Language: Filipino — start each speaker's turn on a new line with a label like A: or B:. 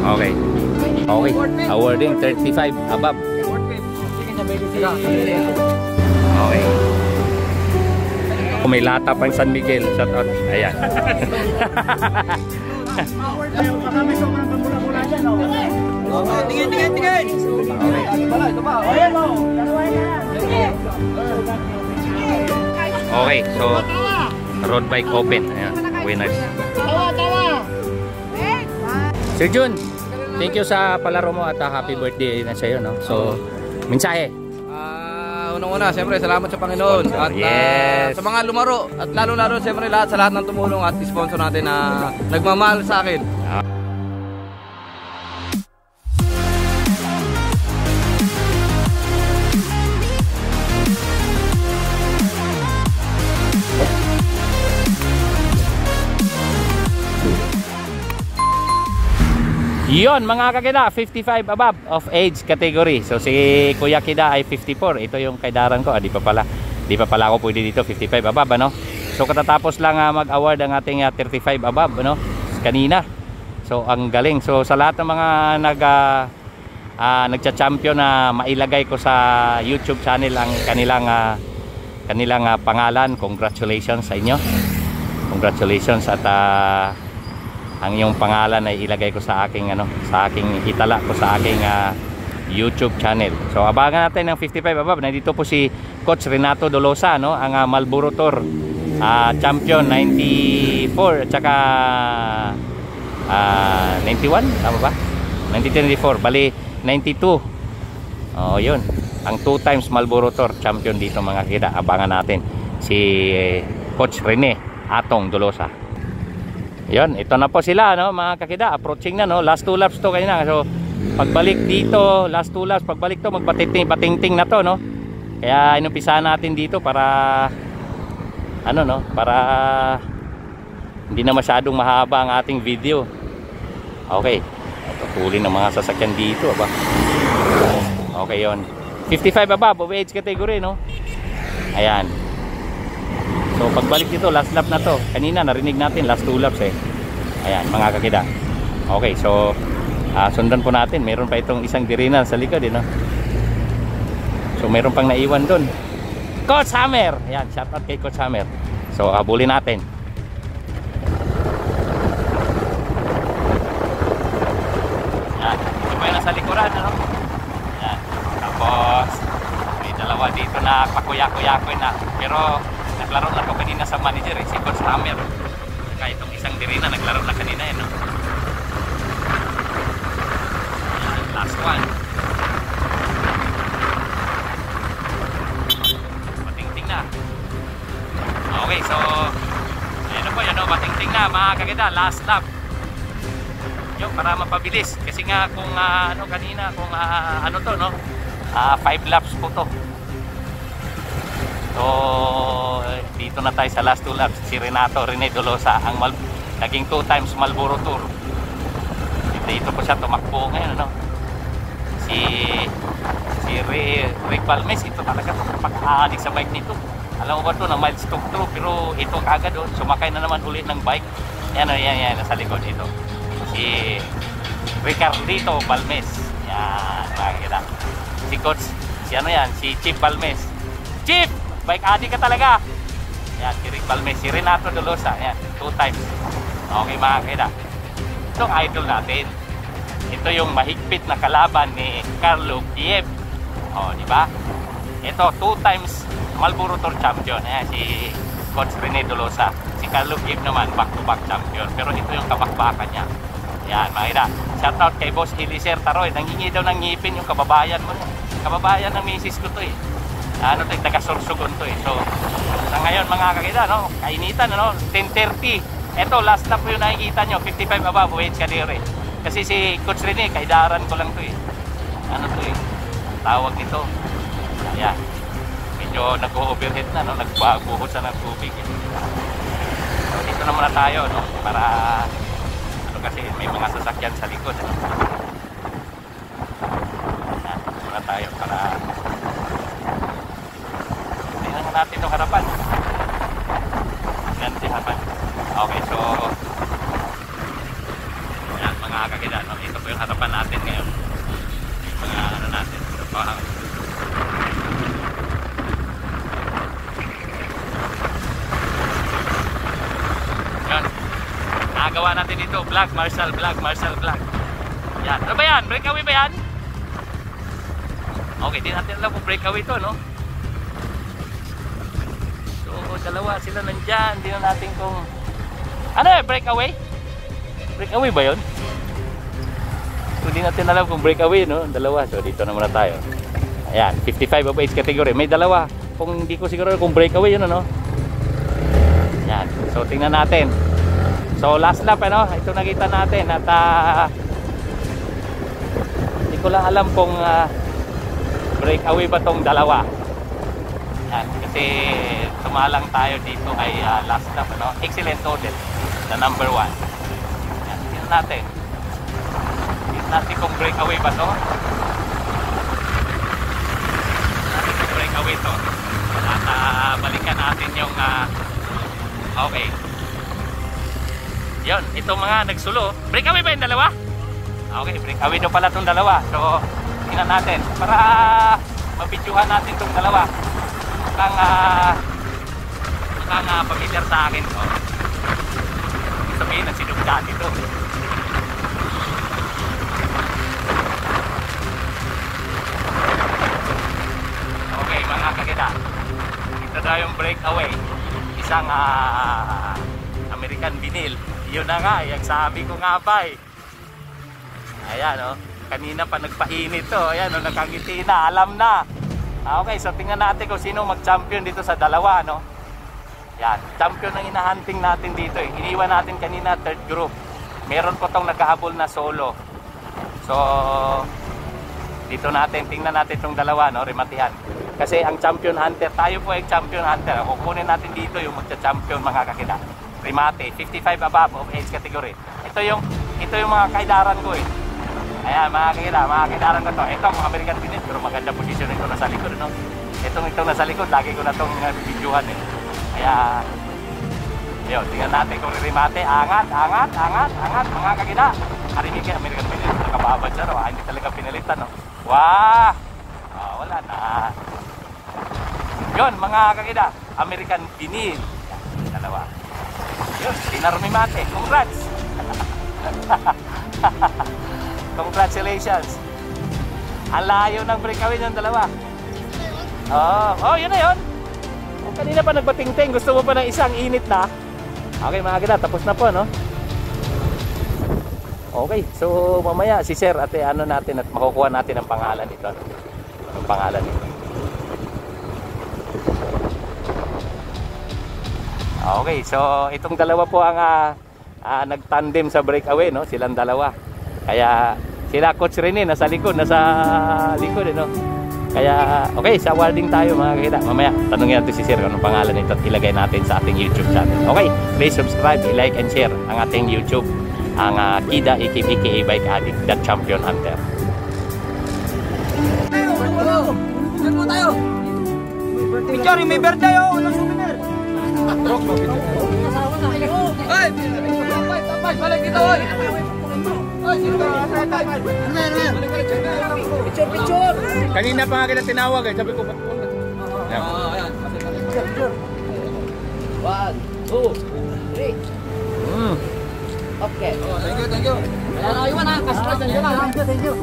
A: Okay. Okay. Awarding 35 above. Okay. Kung may lata pang San Miguel, shout out. Ayan.
B: Tingin.
A: Okay, so road bike open. Ayan, winners. Sir Jun, thank you sa palaro mo at happy birthday na sa'yo, no? So, mensahe.
B: Unang-una, siyempre, salamat sa Panginoon. At
A: yes.
B: Sa mga lumaro. At lalo-lalo, siyempre, sa lahat ng tumulong at sponsor natin na nagmamahal sa akin.
A: Yon mga kakida, 55 above of age category. So si Kuya Kida ay 54. Ito yung kaidaran ko. Di pa pala ako pwede dito 55 above, ano? So katatapos lang mag-award ang ating 35 above, ano? Kanina. So ang galing. So sa lahat ng mga nagcha-champion na mailagay ko sa YouTube channel ang kanilang pangalan. Congratulations sa inyo. Congratulations at ang iyong pangalan ay ilagay ko sa aking itala ko sa aking YouTube channel. So abangan natin ng 55 above. Nandito po si Coach Renato Dolosa, no? Ang Marlboro Tour champion 94 at saka 91, tama ba? 1994, bali 92. Oh, yun. Ang 2 times Marlboro Tour champion dito mga kita. Abangan natin si Coach Rene Atong Dolosa. Yon, ito na po sila, no, mga kakida, approaching na, no, last 2 laps to kanina. So pagbalik dito, last 2 laps, pagbalik to magpatingting na to, no. Kaya inumpisahan natin dito para para hindi na masyadong mahaba ang ating video. Okay. Huli ng mga sasakyan dito, aba. Okay, yon. 55 above of age category, no. Ayan. So pagbalik dito, last lap na to. Kanina narinig natin last 2 laps eh. Ayan mga kakida. Okay, so sundan po natin. Meron pa itong isang dirina sa likod, no? So meron pang naiwan dun. Coach Hammer. Ayan, shout out kay Coach Hammer. So habulin natin. Ayan, ito pa yung nasa likuran, ano? Ayan. Tapos may dalawa dito na pakuya-kuya-kuya na. Pero naglaro na ko kanina sa manager, si Coach Hammer. Kaya itong isang dirina naglaro na kanina, no? Ayan, last one. Patingting na. Okay, so ayan po yun, no? Patingting na mga kakita, last lap. Yung para mapabilis. Kasi nga kung kanina, kung to, no? 5 laps po to. So dito na tayo sa last 2 laps. Si Renato Rene Dolosa, ang naging 2 times Marlboro Tour. Dito po siya tumakbo ngayon, ano? Si Rick Palmes, ito talaga pag-aadik sa bike nito. Alam mo ba ito na miles to through, pero ito kagad sumakay na naman ulit ng bike. Yan, nasa likod ito. Si Ricardito Palmes. Yan, makikita. Si Coach, si Chief Palmes. Chief! Bike addict ka talaga. Yan, si Rick Palmes, si Renato Dolosa. Yan, 2 times. Okay mga kakita. Itong idol natin. Ito yung mahigpit na kalaban ni Carlo Kiev. O, di ba? Ito, 2 times Marlboro Tour champion. Yan, si Coach Rene Dolosa. Si Carlo Kiev naman, back-to-back champion. Pero ito yung kabakbakan niya. Yan, makita. Shoutout kay Boss Elisir Taroy. Nangingi daw ng ngipin yung kababayan mo. Kababayan ng misis ko to eh. Taga-Sorsogon to eh. So sa ngayon mga kakita, no, kainitan, no, 10:30. Ito last lap yung nakikita nyo, 55 above weight category. Kasi si Coach Rene, kaidaran ko lang to eh. Tawag nito. Ayan. Medyo nag-overhead na, no, nagbabuhos na ng tubig eh. So dito na muna tayo, no, para kasi may mga sasakyan sa likod, no? Ayan, muna tayo para natin itong harapan. Gantihan. harapan natin ngayon. Mga ano natin. Yan. Nagawa natin dito. Vlog, Marshall Vlog, Marshall Vlog. Yan. Ano ba yan? Breakaway ba yan? Okay, di natin alam kung breakaway to, no? So, dalawa sila nandyan. Di na natin kung... Ano eh, breakaway? Breakaway ba yun? So, di natin alam kung breakaway, no? Dalawa. So, dito na muna tayo. Ayan, 55 of age category. May dalawa. Kung hindi ko siguro kung breakaway yun, ano? Ayan. So, tingnan natin. So, last lap, ano? Ito nakita natin. At, hindi ko lang alam kung... breakaway ba tong dalawa? Yan, kasi tumalang tayo dito ay last lap, ano? Excellent audit, the number 1. Yan, tingnan natin. Tingnan natin kung breakaway ba to. Breakaway to. At balikan natin yung okay. Yun, itong mga nagsulo. Breakaway ba yung dalawa? Okay, breakaway daw pala tong dalawa. So, tingnan natin para mabidyohan natin itong dalawa. Mukhang familiar sa akin. Oh. Sabihin na sinugdan ito. Okay mga kakita, ito na yung breakaway. Isang American vinyl. Yun na nga, yung sabi ko nga ba eh. Ayan o. Kanina pa nagpainit to. Ayan, nakangiti na, alam na. Okay, so tingnan natin kung sino mag-champion dito sa dalawa, no? Yan, champion ang hinahunting natin dito eh. Iniwan natin kanina, third group. Meron po tong naghahabol na solo. So, dito natin, tingnan natin itong dalawa, no? Rematihan. Kasi ang champion hunter, tayo po ay champion hunter. Kukunin natin dito yung magcha-champion mga kakita. Remate, 55 above of age category. Ito yung mga kaidaran ko eh. Ayan, mga kaidaran ko to. Ito, mga American Vinyl, pero maganda posisyon ito nasa likod, no? Itong nasa likod, lagi ko na itong videohan, eh. Kaya, yun, tingnan natin kung rimate. Angat, mga kagina. Harinig kayo, American Vinyl, nakababad siya, no? Hindi talaga pinalitan, no? Wah! Oh, wala na. Yun, mga kagina, American Vinyl. Yan, dalawa. Yun, pinarumimate. Congrats! Congratulations. Ang layo ng breakaway ng dalawa. Oh, yun na yun. Kanina pa nagbating-ting. Gusto mo pa ng isang init na. Okay mga kita, tapos na po, no? Okay, so mamaya si Sir ate ano natin at makukuha natin ang pangalan nito. Ang pangalan nito. Okay, so itong dalawa po ang nagtandem sa breakaway, no? Silang dalawa. Kaya sila Coach Rene nasa likod eh, no? Kaya okay, sa awarding tayo mga kakita. Mamaya tanungin natin si Sir kung anong pangalan nito at ilagay natin sa ating YouTube channel. Okay, please subscribe, like and share ang ating YouTube, ang Kida AKA Bike Addict, the Champion Hunter.
C: Picture, may birthday oh, walang souvenir.
B: Ay! Tapay, balik dito, oy!
C: Picture.
B: Kanina pa nga kita tinawag eh. Sabi ko, ba't po?
C: Ayan. Picture. 1, 2, 3. Okay.
B: Thank you.
C: Iwan ha, kasunod dyan ha. Thank you.